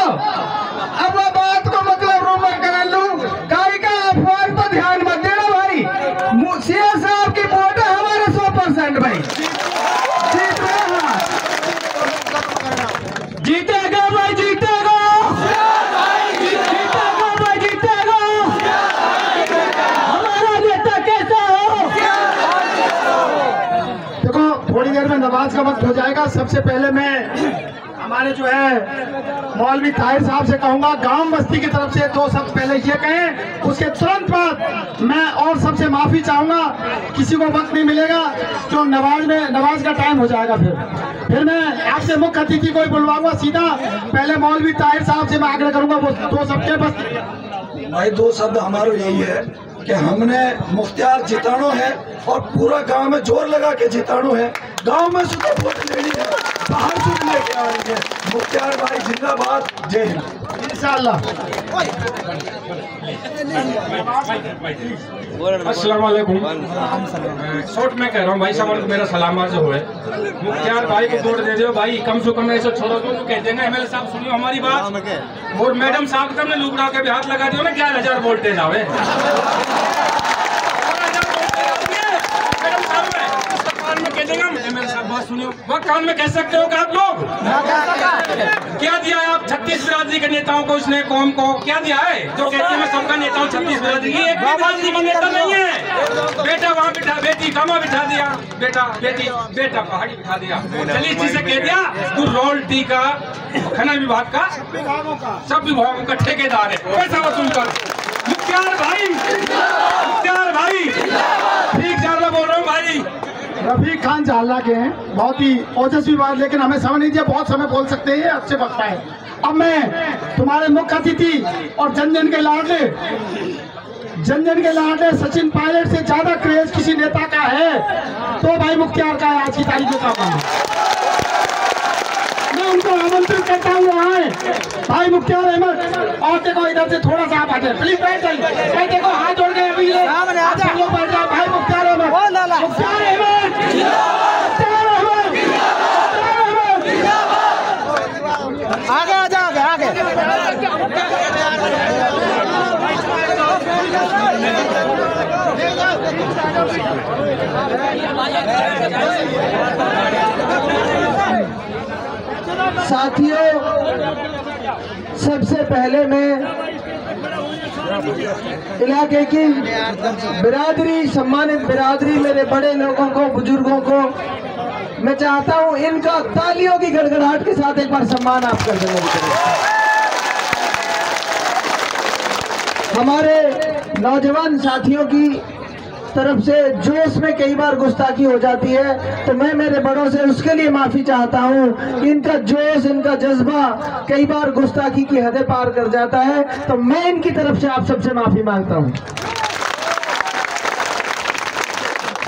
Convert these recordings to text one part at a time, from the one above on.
अब वो बात को मतलब रूमर कर लूं, गाड़ी का अफवाह तो ध्यान मत देना भाई। सीएम साहब की वोट है हमारे 100% भाई, जीत रहे हैं, जीतेगा भाई, जीतेगा, जीतेगा भाई, जीतेगा। हमारा नेता कैसा हो? देखो थोड़ी देर में नमाज का वक्त हो जाएगा। सबसे पहले मैं हमारे जो है मौलवी ताहिर साहब से कहूंगा गांव बस्ती की तरफ से 2 शब्द पहले ये कहें, उसके तुरंत बाद मैं और सबसे माफी चाहूंगा, किसी को वक्त नहीं मिलेगा, जो नमाज का टाइम हो जाएगा। फिर मैं आपसे मुख्य अतिथि को बुलवाऊंगा सीधा। पहले मौलवी ताहिर साहब से मैं आग्रह करूंगा वो 2 शब्द के बस। भाई 2 शब्द हमारे यही है कि हमने मुख्तियार जितानो है और पूरा गांव में जोर लगा के जितानो है। गांव में सुधा वोट लेनी है, बाहर से लेके आएंगे। मुख्तियार भाई जिंदाबाद, जय हिंद। इंशाअल्लाह। अस्सलाम वालेकुम। शॉर्ट में कह रहा हूँ भाई साहब, मेरा सलाम जो है मुख्तियार भाई को वोट दे दो भाई, कम से कम ऐसे छोड़ो तो कहते हैं। एमएलए साहब सुनियो हमारी बात, और मैडम साहब ने लुकड़ा के भी हाथ लगा दियो ना, 11,000 वोल्टेज आवे। वह कान में कह सकते हो कि आप लोग क्या दिया है? आप 36 बिरादरी के नेताओं को, इसने कौम को क्या दिया है? जो कहते हैं मैं सबका नेता हूँ, 36 बिरादरी की एक बिरादरी का नेता नहीं है। बेटा वहाँ बिठा, बेटी कहाँ बिठा दिया, बेटा बेटी बेटा पहाड़ी बिठा दिया। चलिए इसी से कह दिया तू रोल्टी का, खनन विभाग का, सब विभागों का ठेकेदार है, पैसा वसूल कर। मुख्तियार भाई, मुख्तियार भाई ठीक ज्यादा बोल रहा हूँ भाई। रफीक खान जालना के हैं, बहुत ही ओजस्वी बात, लेकिन हमें समझ नहीं दिया, बहुत समय बोल सकते हैं, अच्छे वक्त है। अब मैं तुम्हारे मुख्य अतिथि और जन जन के लाडले सचिन पायलट से ज्यादा क्रेज किसी नेता का है तो भाई मुख्तियार का है आज की तारीख में। मैं उनको आमंत्रित करता हूँ आए भाई मुख्तियार अहमद, और देखो इधर से थोड़ा सा आप हटे प्लीज, बैठ जाइए भाई, देखो हाथ जोड़ के अभी सब लोग बैठ जाओ। भाई मुख्तियार अहमद, मुख्तियार अहमद, आगे आ जाओ, आगे साथियों, सबसे पहले मैं इलाके की बिरादरी, सम्मानित बिरादरी, मेरे बड़े लोगों को, बुजुर्गों को मैं चाहता हूं इनका तालियों की गड़गड़ाहट के साथ एक बार सम्मान आप कर देंगे। हमारे नौजवान साथियों की तरफ से जोश में कई बार गुस्ताखी हो जाती है, तो मैं मेरे बड़ों से उसके लिए माफी चाहता हूं। इनका जोश, इनका जज्बा कई बार गुस्ताखी की हदें पार कर जाता है, तो मैं इनकी तरफ से आप सबसे माफी मांगता हूं।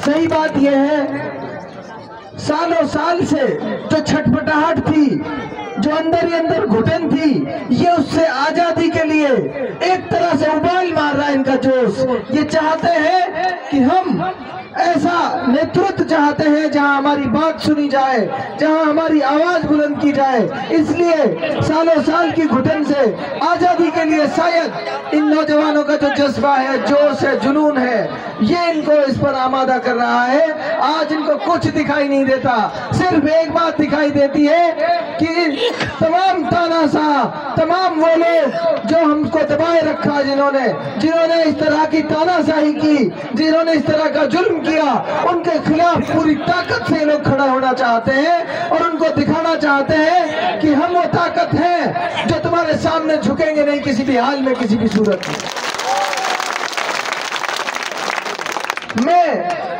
सही बात यह है, सालों साल से जो छटपटाहट थी, जो अंदर ही अंदर घुटन थी, ये उससे आजादी के लिए एक तरह से उबाल मार रहा है इनका जोश। ये चाहते हैं कि हम ऐसा नेतृत्व चाहते हैं जहां हमारी बात सुनी जाए, जहां हमारी आवाज बुलंद की जाए। इसलिए सालों साल की घुटन से आजादी के लिए शायद इन नौजवानों का जो जज्बा है, जोश है, जुनून है, ये इनको इस पर आमादा कर रहा है। आज इनको कुछ दिखाई नहीं देता, सिर्फ एक बात दिखाई देती है कि तमाम तानाशाह, तमाम वो लोग जो हमको दबाए रखा, जिन्होंने इस तरह की तानाशाही की, जिन्होंने इस तरह का जुल्म किया, उनके खिलाफ पूरी ताकत से लोग खड़ा होना चाहते हैं और उनको दिखाना चाहते हैं कि हम वो ताकत है जो तुम्हारे सामने झुकेंगे नहीं किसी भी हाल में, किसी भी सूरत में। मैं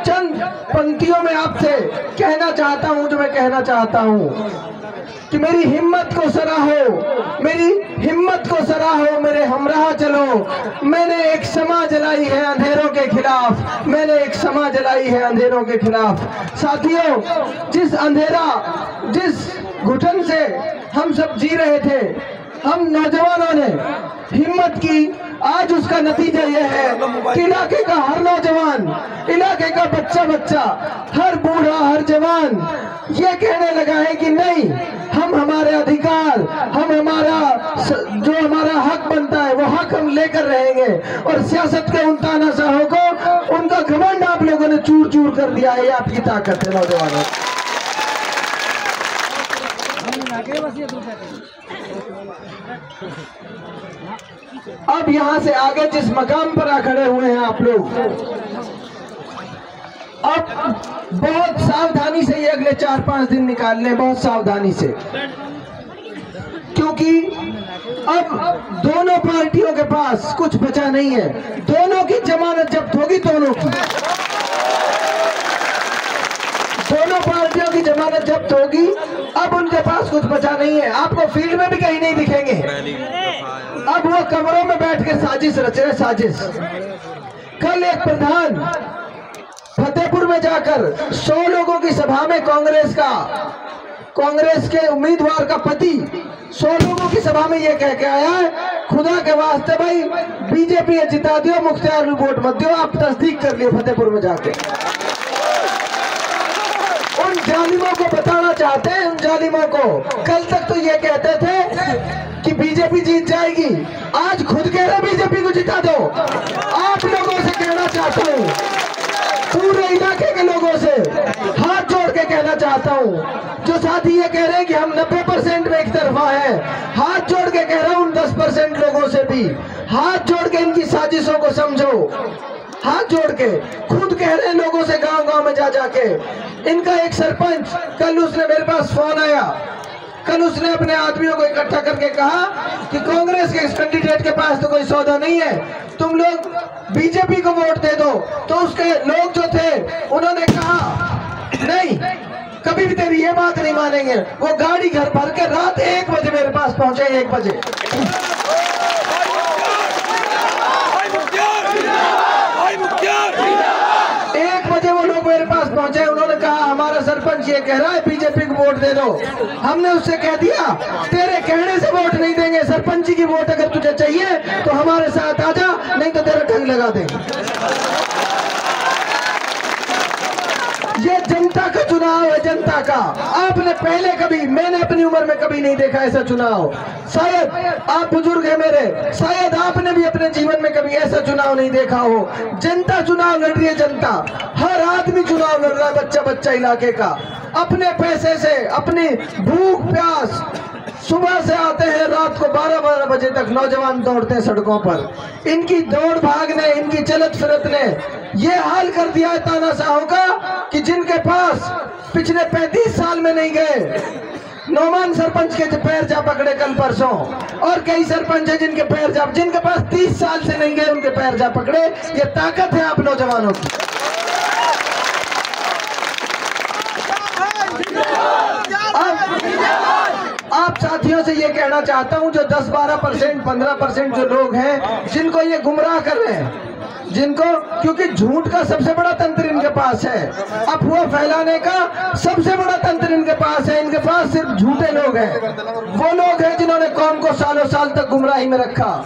चंद पंक्तियों में आपसे कहना चाहता हूं जो मैं कहना चाहता हूं कि मेरी हिम्मत को सराहो, मेरी हिम्मत को सराहो, मेरे हमराह चलो। मैंने एक शमा जलाई है अंधेरों के खिलाफ, मैंने एक शमा जलाई है अंधेरों के खिलाफ। साथियों, जिस अंधेरा, जिस घुटन से हम सब जी रहे थे, हम नौजवानों ने हिम्मत की आज उसका नतीजा यह है कि इलाके का हर नौजवान, इलाके का बच्चा बच्चा, हर बूढ़ा, हर जवान ये कहने लगा है कि नहीं, हम हमारे अधिकार, हम जो हमारा हक बनता है वो हक हम लेकर रहेंगे। और सियासत के उन तानाशाहों को, उनका घमंड आप लोगों ने चूर चूर कर दिया है। ये आपकी ताकत है नौजवानों। अब यहाँ से आगे जिस मकाम पर आ खड़े हुए हैं आप लोग, अब बहुत सावधानी से ये अगले 4-5 दिन निकाल लें, बहुत सावधानी से, क्योंकि अब दोनों पार्टियों के पास कुछ बचा नहीं है। दोनों की जमानत जब्त होगी, दोनों पार्टियों की जमानत जब्त होगी। अब उनके पास कुछ बचा नहीं है, आपको फील्ड में भी कहीं नहीं दिखेंगे। अब वो कमरों में बैठ के साजिश रच रहे, साजिश। कल एक प्रधान फतेहपुर में जाकर 100 लोगों की सभा में कांग्रेस के उम्मीदवार का पति 100 लोगों की सभा में ये कह के आया है, खुदा के वास्ते भाई बीजेपी जिता दियो, मुख्तियार वोट मत दियो। आप तस्दीक कर लिए फतेहपुर में जाके। उन जालिमों को बताना चाहते हैं, उन जालिमों को। कल तक तो ये कहते थे कि बीजेपी जीत जाएगी, आज खुद कह रहे बीजेपी को जिता दो। आप लोगों से कहना चाहता हूँ, पूरे इलाके के लोगों से हाथ जोड़ के कहना चाहता हूँ, जो साथी ये कह रहे हैं कि हम 90% में एक तरफा है, हाथ जोड़ के कह रहा हूँ 10% लोगों से भी हाथ जोड़ के इनकी साजिशों को समझो। हाथ जोड़ के खुद कह रहे हैं लोगों से, गांव-गांव में जा जाके। इनका एक सरपंच, कल उसने मेरे पास फोन आया, कल उसने अपने आदमियों को इकट्ठा करके कहा कि कांग्रेस के इस कैंडिडेट के पास तो कोई सौदा नहीं है, तुम लोग बीजेपी को वोट दे दो। तो उसके लोग जो थे उन्होंने कहा नहीं, कभी भी तेरी ये बात नहीं मानेंगे। वो गाड़ी घर भर के रात 1 बजे मेरे पास पहुंचे, 1 बजे। 1 बजे वो लोग मेरे पास पहुंचे, उन्होंने कहा हमारा सरपंच ये कह रहा है बीजेपी को वोट दे दो। हमने उससे कह दिया तेरे कहने से वोट नहीं देंगे, सरपंच की वोट अगर तुझे चाहिए तो हमारे साथ आ जा, नहीं तो तेरा ढंग लगा देंगे। ये जनता का चुनाव है, जनता का। आपने पहले कभी, मैंने अपनी उम्र में कभी नहीं देखा ऐसा चुनाव। शायद आप बुजुर्ग हैं मेरे, शायद आपने भी अपने जीवन में कभी ऐसा चुनाव नहीं देखा हो। जनता चुनाव लड़ रही है, जनता, हर आदमी चुनाव लड़ रहा है, बच्चा बच्चा इलाके का। अपने पैसे से, अपनी भूख प्यास, सुबह से आते हैं, रात को 12-12 बजे तक नौजवान दौड़ते हैं सड़कों पर। इनकी दौड़ भाग ने, इनकी चलत फिरत ने ये हाल कर दिया है तानाशाहों का कि जिनके पास पिछले 35 साल में नहीं गए। नौमान सरपंच के पैर जा पकड़े कल परसों, और कई सरपंच है जिनके पैर जा, जिनके पास 30 साल से नहीं गए उनके पैर जा पकड़े। ये ताकत है आप नौजवानों की। आप साथियों से ये कहना चाहता हूं, जो 10-12%, 15% जो लोग हैं जिनको ये गुमराह कर रहे हैं, जिनको, क्योंकि झूठ का सबसे बड़ा तंत्र इनके पास है, अफवाह फैलाने का सबसे बड़ा तंत्र इनके पास है। इनके पास सिर्फ झूठे लोग हैं। वो लोग हैं जिन्होंने कौम को सालों साल तक गुमराही में रखा।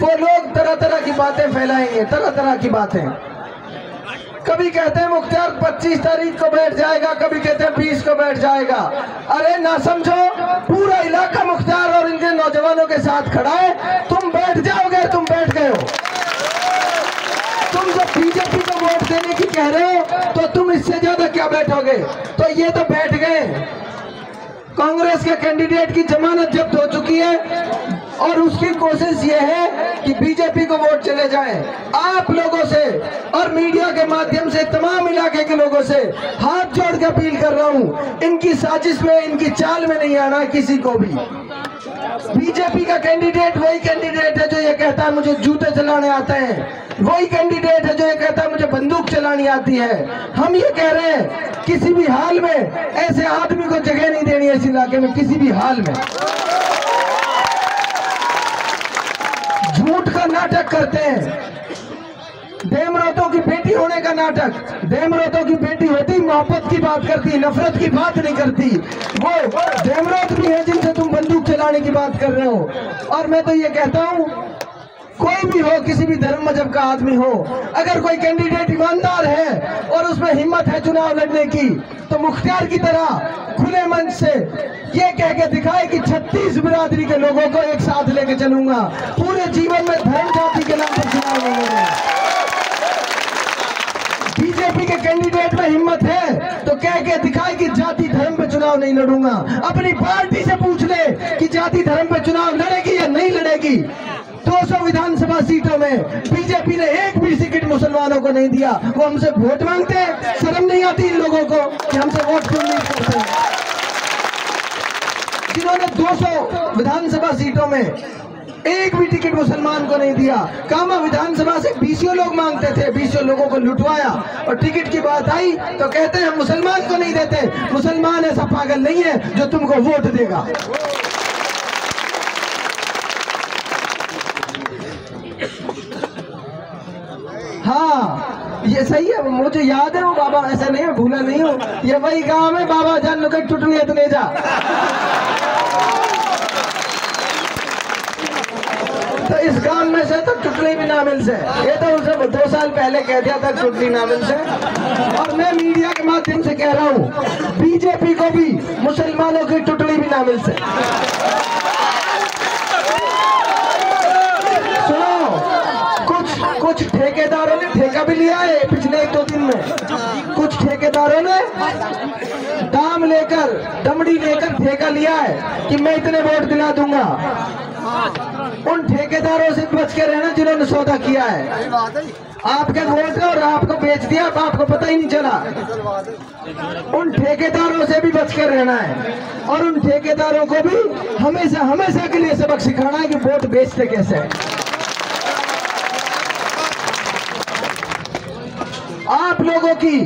वो लोग तरह तरह की बातें फैलाएंगे, तरह तरह की बातें। कभी कहते हैं मुख्तियार 25 तारीख को बैठ जाएगा, कभी कहते हैं 20 को बैठ जाएगा। अरे ना समझो, पूरा इलाका मुख्तियार और इनके नौजवानों के साथ खड़ा है। तुम बैठ जाओगे, तुम बैठ गए हो। तुम जब बीजेपी को वोट देने की कह रहे हो तो तुम इससे ज्यादा क्या बैठोगे? तो ये तो बैठ गए। कांग्रेस के कैंडिडेट की जमानत जब्त हो चुकी है और उसकी कोशिश ये है कि बीजेपी को वोट चले जाए। आप लोगों से और मीडिया के माध्यम से तमाम इलाके के लोगों से हाथ जोड़ के अपील कर रहा हूं, इनकी साजिश में, इनकी चाल में नहीं आना है किसी को भी। बीजेपी का कैंडिडेट वही कैंडिडेट है जो ये कहता है मुझे जूते चलाने आते हैं, वही कैंडिडेट है जो ये कहता है मुझे बंदूक चलानी आती है। हम ये कह रहे हैं किसी भी हाल में ऐसे आदमी को जगह नहीं देनी है इस इलाके में, किसी भी हाल में। झूठ का नाटक करते हैं, देमरातों की बेटी होने का नाटक। देमरातों की बेटी होती, मोहब्बत की बात करती, नफरत की बात नहीं करती। वो देमरात भी है जिनसे तुम बंदूक चलाने की बात कर रहे हो। और मैं तो ये कहता हूँ कोई भी हो, किसी भी धर्म मजहब का आदमी हो, अगर कोई कैंडिडेट ईमानदार है और उसमें हिम्मत है चुनाव लड़ने की, तो मुख्तियार की तरह खुले मंच से ये कह के दिखाए कि 36 बिरादरी के लोगों को एक साथ लेके चलूंगा, पूरे जीवन में धर्म जाति के नाम पर चुनाव नहीं लड़ूंगा। बीजेपी के कैंडिडेट में हिम्मत है तो कह के दिखाए कि जाति धर्म पे चुनाव नहीं लड़ूंगा। अपनी पार्टी से पूछ ले कि जाति धर्म पे चुनाव लड़ेगी या नहीं लड़ेगी। 200 विधानसभा सीटों में बीजेपी ने एक भी टिकट मुसलमानों को नहीं दिया। वो हमसे वोट मांगते हैं, शर्म नहीं आती इन लोगों को कि हमसे वोट क्यों नहीं करते। जिन्होंने 200 विधानसभा सीटों में एक भी टिकट मुसलमान को नहीं दिया। कामा विधानसभा से 20 लोग मांगते थे, 20 लोगों को लुटवाया और टिकट की बात आई तो कहते हैं हम मुसलमान को नहीं देते। मुसलमान ऐसा पागल नहीं है जो तुमको वोट देगा। हाँ ये सही है, मुझे याद है वो बाबा, ऐसा नहीं है, भूला नहीं हूँ। ये वही गांव है बाबा जान नुकट टूटनी है तो ले जा। तो इस गांव में से तो चुटली भी ना मिल से, ये तो उसे 2 साल पहले कह दिया था चुटली ना मिल से। और मैं मीडिया के माध्यम से कह रहा हूँ बीजेपी को भी मुसलमानों की चुटली भी ना मिल से। सुनो, कुछ ठेकेदारों ने ठेका भी लिया है पिछले 1-2 दिन में। कुछ ठेकेदारों ने दाम लेकर, दमड़ी लेकर ठेका लिया है कि मैं इतने वोट दिला दूंगा। उन ठेकेदारों से बच के रहना जिन्होंने सौदा किया है। आपके वोट और आपको बेच दिया, आपको पता ही नहीं चला। उन ठेकेदारों से भी बच के रहना है और उन ठेकेदारों को भी हमेशा हमेशा के लिए सबक सिखाना है कि वोट बेचते कैसे है। आप लोगों की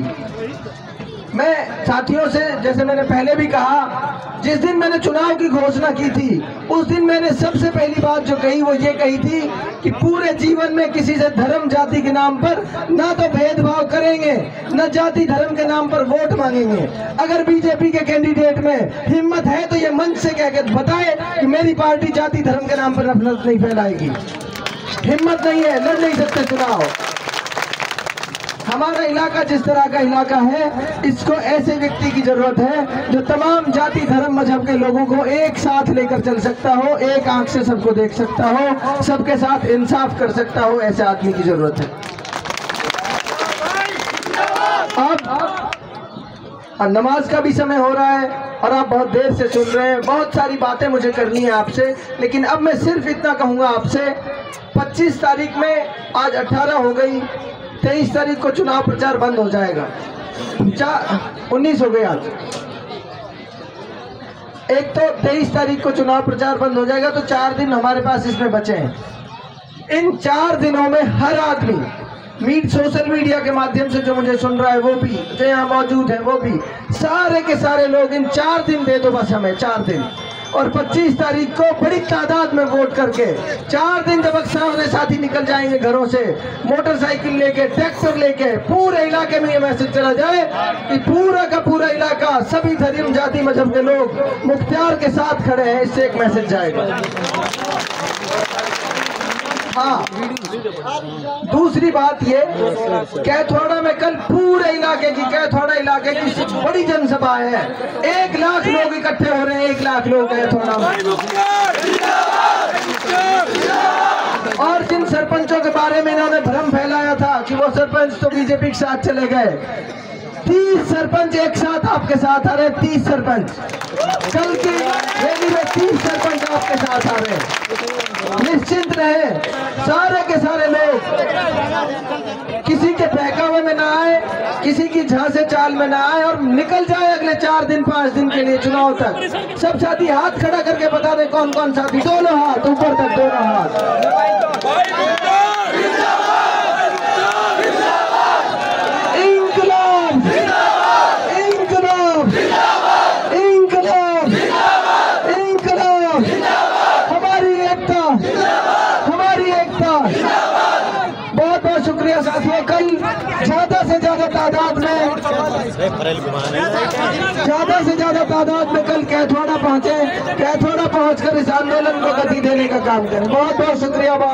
मैं साथियों से, जैसे मैंने पहले भी कहा, जिस दिन मैंने चुनाव की घोषणा की थी उस दिन मैंने सबसे पहली बात जो कही वो ये कही थी कि पूरे जीवन में किसी से धर्म जाति के नाम पर ना तो भेदभाव करेंगे, न जाति धर्म के नाम पर वोट मांगेंगे। अगर बीजेपी के कैंडिडेट में हिम्मत है तो ये मंच से कह के बताए कि मेरी पार्टी जाति धर्म के नाम पर नफरत नहीं फैलाएगी। हिम्मत नहीं है, लड़ नहीं सकते चुनाव। हमारा इलाका जिस तरह का इलाका है, इसको ऐसे व्यक्ति की जरूरत है जो तमाम जाति धर्म मजहब के लोगों को एक साथ लेकर चल सकता हो, एक आंख से सबको देख सकता हो, सबके साथ इंसाफ कर सकता हो। ऐसे आदमी की जरूरत है। अब नमाज का भी समय हो रहा है और आप बहुत देर से सुन रहे हैं। बहुत सारी बातें मुझे करनी है आपसे, लेकिन अब मैं सिर्फ इतना कहूँगा आपसे। 25 तारीख में, आज 18 हो गई, 23 तारीख को चुनाव प्रचार बंद हो जाएगा। 19 हो गए आज। एक तो 23 तारीख को चुनाव प्रचार बंद हो जाएगा, तो 4 दिन हमारे पास इसमें बचे हैं। इन 4 दिनों में हर आदमी, सोशल मीडिया के माध्यम से जो मुझे सुन रहा है वो भी, जो यहाँ मौजूद है वो भी, सारे के सारे लोग इन 4 दिन दे दो बस हमें, 4 दिन। और 25 तारीख को बड़ी तादाद में वोट करके 4 दिन जब सामने साथी निकल जाएंगे घरों से, मोटरसाइकिल लेके, ट्रैक्टर लेके, पूरे इलाके में ये मैसेज चला जाए कि पूरा का पूरा इलाका, सभी धर्म जाति मजहब के लोग मुख्तियार के साथ खड़े हैं। इससे एक मैसेज जाएगा। हाँ, दूसरी बात ये, कैथोड़ा में कल पूरे इलाके की, कैथोड़ा इलाके की बड़ी जनसभा है। 1 लाख लोग इकट्ठे हो रहे हैं, 1 लाख लोग कैथोड़ा में। और जिन सरपंचों के बारे में इन्होंने भ्रम फैलाया था कि वो सरपंच तो बीजेपी के साथ चले गए, 30 सरपंच एक साथ आपके साथ आ रहे हैं। 30 सरपंच कल की रैली में 30 सरपंच आपके साथ आ रहे हैं। निश्चिंत रहे, सारे के सारे लोग किसी के बहकावे में ना आए, किसी की झांसे चाल में ना आए और निकल जाए अगले 4 दिन 5 दिन के लिए चुनाव तक। सब साथी हाथ खड़ा करके बता दें कौन कौन साथी, दोनों हाथ ऊपर तक, दोनों हाथ। इंकलाब, इंकलाब, इंकलाब, इंकलाब, हमारी एकता, हमारी एकता। बहुत बहुत शुक्रिया साथियों। कल ज्यादा से ज्यादा तादाद में कल कैथोड़ा पहुंचे, कैथोड़ा पहुंचकर इस आंदोलन को गति देने का काम करें। बहुत बहुत शुक्रिया।